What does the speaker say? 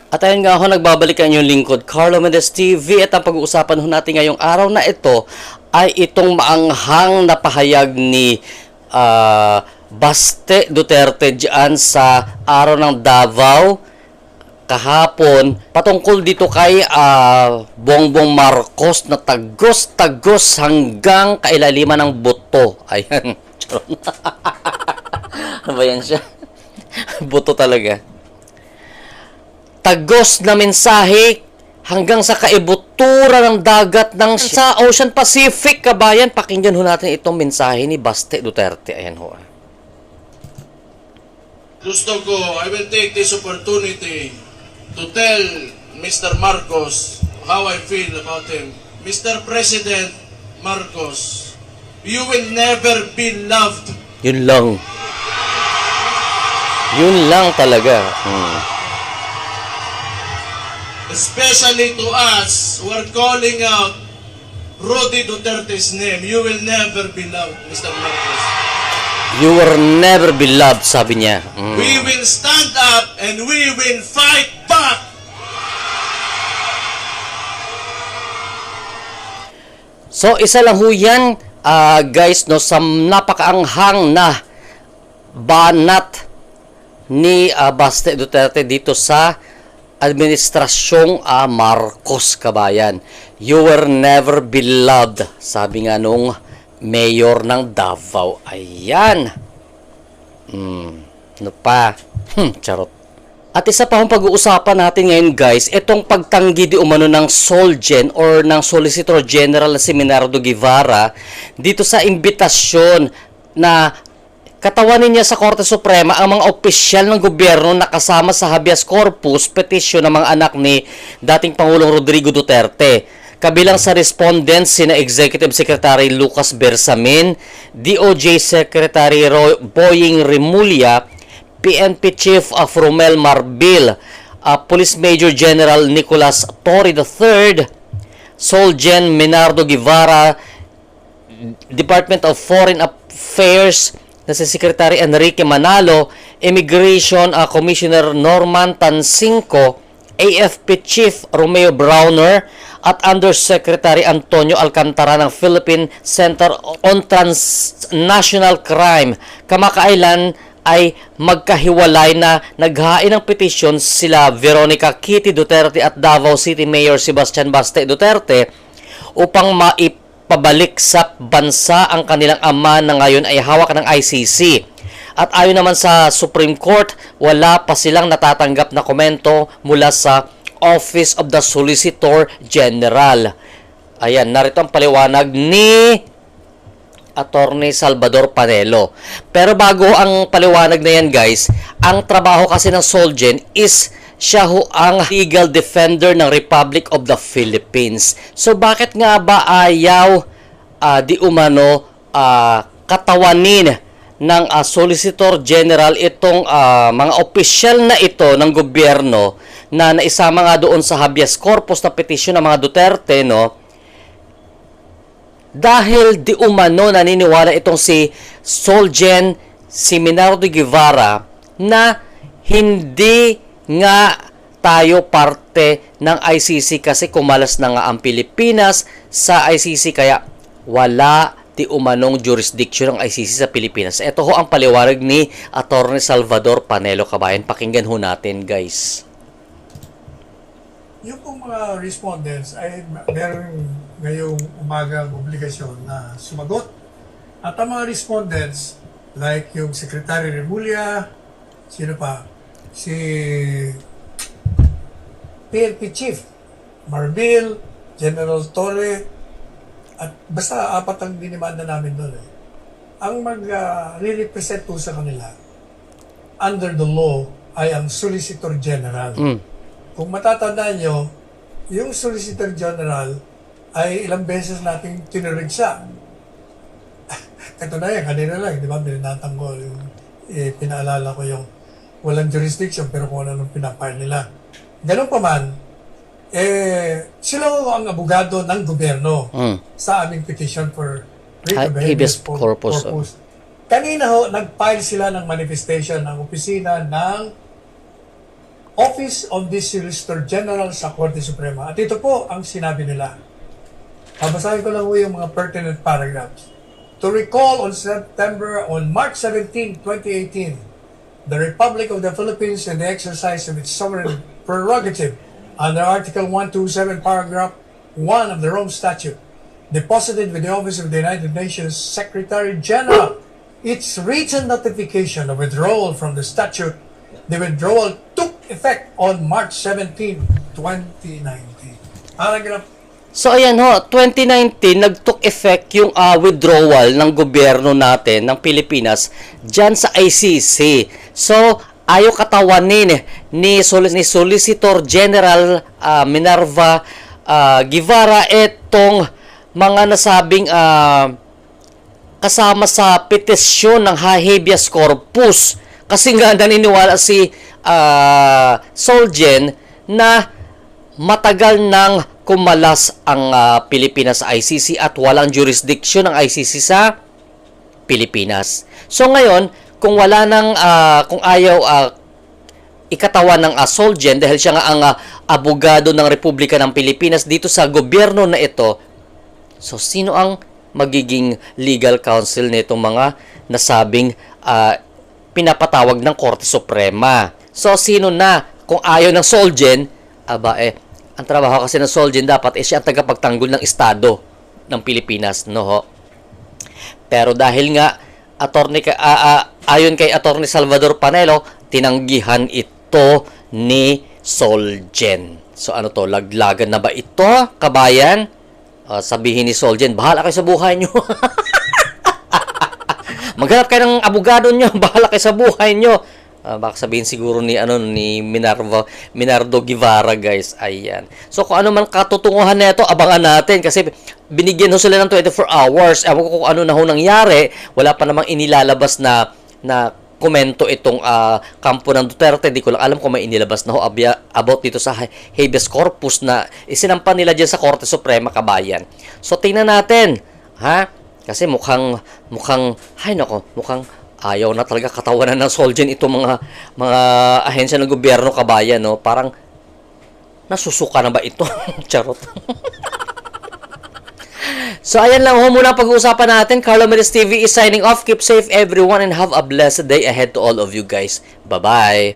At ayun nga ako, nagbabalik ang inyong lingkod, Carlo Mendez TV, at ang pag-uusapan ho natin ngayong araw na ito ay itong maanghang na pahayag ni Baste Duterte dyan sa araw ng Davao kahapon patungkol dito kay Bongbong Marcos na tagos-tagos hanggang kailaliman ng buto. Ayan. Ano ba yan siya? Buto talaga. Tagos na mensahe hanggang sa kaibutura ng dagat ng sa Ocean Pacific, kabayan. Pakinggan ho natin itong mensahe ni Baste Duterte. Ayan ho. Gusto ko, I will take this opportunity to tell Mr. Marcos how I feel about him. Mr. President Marcos, you will never be loved. Yun lang. Yun lang talaga. Especially to us who are calling out Rudy Duterte's name, you will never be loved, Mr. Marcos. You will never be loved, sabi niya. We will stand up and we will fight back. So, isa lang ho yan, guys, no, sa napakaanghang na banat ni Baste Duterte dito sa administrasyong Marcos, kabayan. You will never be loved, sabi nga nung mayor ng Davao. Ayan. Ano pa? Charot. At isa pa hong pag-uusapan natin ngayon, guys, itong pagtanggi di umano ng Solgen or ng Solicitor General na si Menardo Guevara dito sa imbitasyon na katawanin niya sa Korte Suprema ang mga opisyal ng gobyerno na kasama sa habeas corpus petisyon ng mga anak ni dating Pangulong Rodrigo Duterte. Kabilang sa respondents sina Executive Secretary Lucas Bersamin, DOJ Secretary Boying Remulla, PNP Chief Romel Marbil, Police Major General Nicolas Torre III, Solgen Menardo Guevara, Department of Foreign Affairs na si Secretary Enrique Manalo, Immigration Commissioner Norman Tansinco, AFP Chief Romeo Browner, at Undersecretary Antonio Alcantara ng Philippine Center on Transnational Crime. Kamakailan ay magkahiwalay na naghain ng petisyon sila Veronica Kitty Duterte at Davao City Mayor Sebastian Baste Duterte upang maipabalik sa bansa ang kanilang ama na ngayon ay hawak ng ICC. At ayon naman sa Supreme Court, wala pa silang natatanggap na komento mula sa Office of the Solicitor General. Ayan, narito ang paliwanag ni Attorney Salvador Panelo. Pero bago ang paliwanag na yan, guys, ang trabaho kasi ng Solgen is siya ho ang legal defender ng Republic of the Philippines. So bakit nga ba ayaw di umano katawanin ng Solicitor General itong mga opisyal na ito ng gobyerno na naisama nga doon sa habeas corpus na petisyon ng mga Duterte, no? Dahil di umano naniniwala itong si Solgen, si Menardo Guevara, na hindi nga tayo parte ng ICC kasi kumalas na nga ang Pilipinas sa ICC, kaya wala di umanong jurisdiction ng ICC sa Pilipinas. Ito ho ang paliwanag ni Attorney Salvador Panelo, kabayan. Pakinggan ho natin, guys. Yung pong mga respondents ay meron ngayong umagang obligasyon na sumagot. At ang mga respondents, like yung Secretary Remulla, sino pa? Si PNP Chief Marbil, General Torre, at basta apat ang dinimanda namin doon. Ang mag-represent po sa kanila, under the law, ay ang Solicitor General. Kung matatandaan nyo, yung Solicitor General ay ilang beses nating tinurigsa. Katunayan, kanina lang, di ba, binatanggol yung pinaalala ko yung walang jurisdiction pero kung ano nung pinapile nila. Ganun pa man, sila ang abogado ng gobyerno sa aming petition for habeas corpus. Kanina ho, nag-file sila ng manifestation ng opisina ng Office of the Solicitor General sa Korte Suprema. At ito po ang sinabi nila. Babasahin ko lang po yung mga pertinent paragraphs. To recall on March 17, 2018, the Republic of the Philippines in the exercise of its sovereign prerogative under Article 127, Paragraph 1 of the Rome Statute, deposited with the Office of the United Nations Secretary General its written notification of withdrawal from the statute. The withdrawal took effect on March 17, 2019. Paragraph. So ayan ho, 2019 nag-took effect yung withdrawal ng gobyerno natin ng Pilipinas dyan sa ICC. So ayaw katawanin ni Solicitor General Minerva Guevara itong mga nasabing kasama sa petisyon ng habeas corpus. Kasi nga naniniwala si Solgen na matagal nang kumalas ang Pilipinas sa ICC at walang jurisdiction ng ICC sa Pilipinas. So ngayon, kung wala nang kung ayaw ikatawan ng Solgen dahil siya nga ang abogado ng Republika ng Pilipinas dito sa gobyerno na ito, so sino ang magiging legal counsel nitong mga nasabing pinapatawag ng Korte Suprema? So sino na? Kung ayaw ng Solgen, ang trabaho kasi ng Solgen dapat siya ang tagapagtanggol ng Estado ng Pilipinas, no ho? Pero dahil nga ayon kay Attorney Salvador Panelo, tinanggihan ito ni Solgen. So ano to, laglagan na ba ito, kabayan? Sabihin ni Solgen, bahala kayo sa buhay nyo. Maghanap kayo ng abogado nyo, bahala kayo sa buhay nyo. Baka sabihin siguro ni Minardo Guevara, guys. Ayan. So kung ano man katotohanan nito, abangan natin kasi binigyan ho sila ng 24 hours. Ewan ko kung ano na ho nangyari. Wala pa namang inilalabas na komento itong kampo ng Duterte. Di ko lang alam kung may inilabas na ho about dito sa habeas corpus na isinampan nila dyan sa Korte Suprema, kabayan. So tingnan natin, ha? Kasi mukhang ayaw na talaga katawanan ng Solgen itong mga ahensya ng gobyerno, kabayan, no? Parang nasusuka na ba ito? Charot. So ayan lang ho muna pag-uusapan natin. Carlo Medes TV is signing off. Keep safe everyone and have a blessed day ahead to all of you guys. Bye-bye.